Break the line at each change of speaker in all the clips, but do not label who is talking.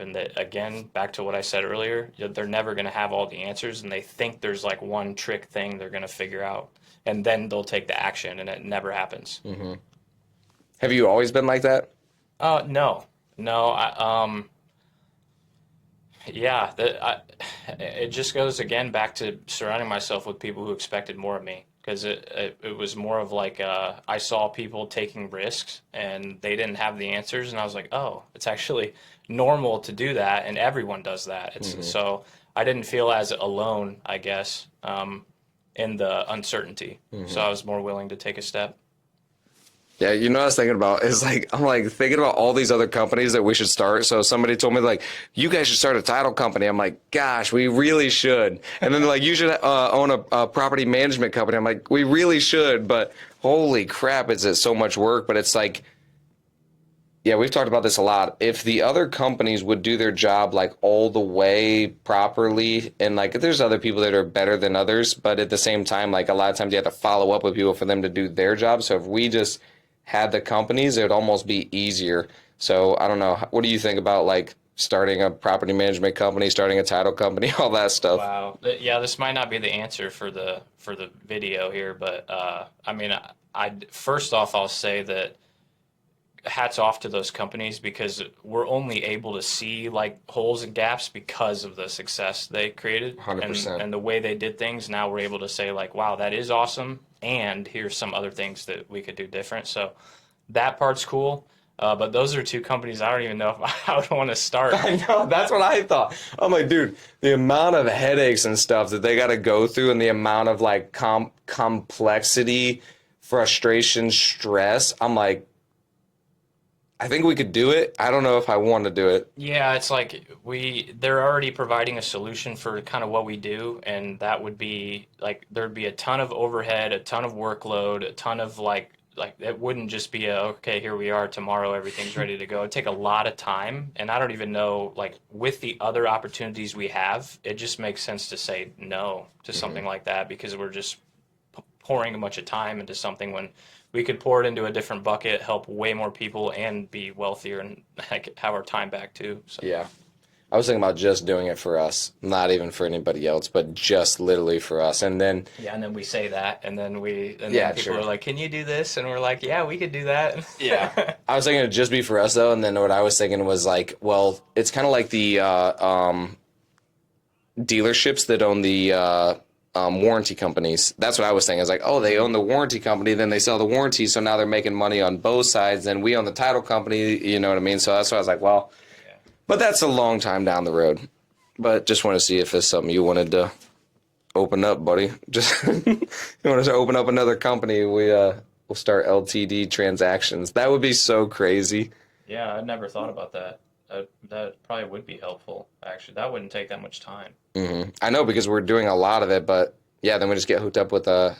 And that, again, back to what I said earlier, they're never going to have all the answers, and they think there's like one trick thing they're going to figure out, and then they'll take the action, and it never happens.
Mm-hmm. Have you always been like that?
No, no. Yeah, it just goes again back to surrounding myself with people who expected more of me, because it was more of like I saw people taking risks and they didn't have the answers, and I was like, oh, it's actually normal to do that, and everyone does that. It's
Mm-hmm.
so I didn't feel as alone, I guess, in the uncertainty. So
Mm-hmm.
I was more willing to take a step.
Yeah, you know what I was thinking about is like I'm like thinking about all these other companies that we should start. So somebody told me like you guys should start a title company. I'm like, gosh, we really should. And then like you should own a property management company. I'm like, we really should, but holy crap, is it so much work? But it's like, yeah, we've talked about this a lot. If the other companies would do their job like all the way properly, and like there's other people that are better than others, but at the same time, like a lot of times you have to follow up with people for them to do their job. So if we just had the companies, it would almost be easier. So I don't know. What do you think about like starting a property management company, starting a title company, all that stuff?
Wow. Yeah, this might not be the answer for the video here, but I mean, I first off, I'll say that hats off to those companies, because we're only able to see like holes and gaps because of the success they created and
100%.
the way they did things. Now we're able to say like, wow, that is awesome, and here's some other things that we could do different. So that part's cool. But those are two companies I don't even know if I would want to start.
I know, that's what I thought. I'm like, dude, the amount of headaches and stuff that they got to go through, and the amount of like complexity, frustration, stress. I'm like, I think we could do it. I don't know if I want to do it.
Yeah, it's like they're already providing a solution for kind of what we do, and that would be like there'd be a ton of overhead, a ton of workload, a ton of like it wouldn't just be a okay, here we are, tomorrow everything's ready to go. It'd take a lot of time, and I don't even know, like with the other opportunities we have, it just makes sense to say no to something like that, because we're just pouring a bunch of time into something when we could pour it into a different bucket, help way more people, and be wealthier and like, have our time back too. So
Yeah. I was thinking about just doing it for us, not even for anybody else, but just literally for us. And then,
yeah, and then we say that, and then
yeah,
people
sure.
are like, "Can you do this?" And we're like, "Yeah, we could do that."
Yeah. I was thinking it'd just be for us though. And then what I was thinking was like, well, it's kind of like the dealerships that own the warranty companies. That's what I was thinking. I was like, oh, they own the warranty company, then they sell the warranty, so now they're making money on both sides. Then we own the title company, you know what I mean? So that's why I was like, well,
Yeah.
but that's a long time down the road. But just want to see if it's something you wanted to open up, buddy. Just you want to open up another company, we'll start LTD transactions. That would be so crazy.
Yeah, I'd never thought about that. That probably would be helpful. Actually, that wouldn't take that much time.
I know because we're doing a lot of it, but yeah, then we just get hooked up with a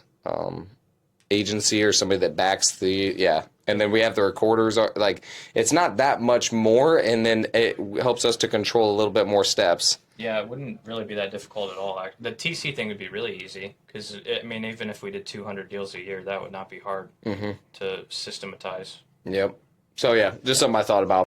agency or somebody that backs the and then we have the recorders. Like it's not that much more, and then it helps us to control a little bit more steps.
Yeah, it wouldn't really be that difficult at all. The TC thing would be really easy, because I mean, even if we did 200 deals a year, that would not be hard to systematize.
Yep. So yeah, just something I thought about.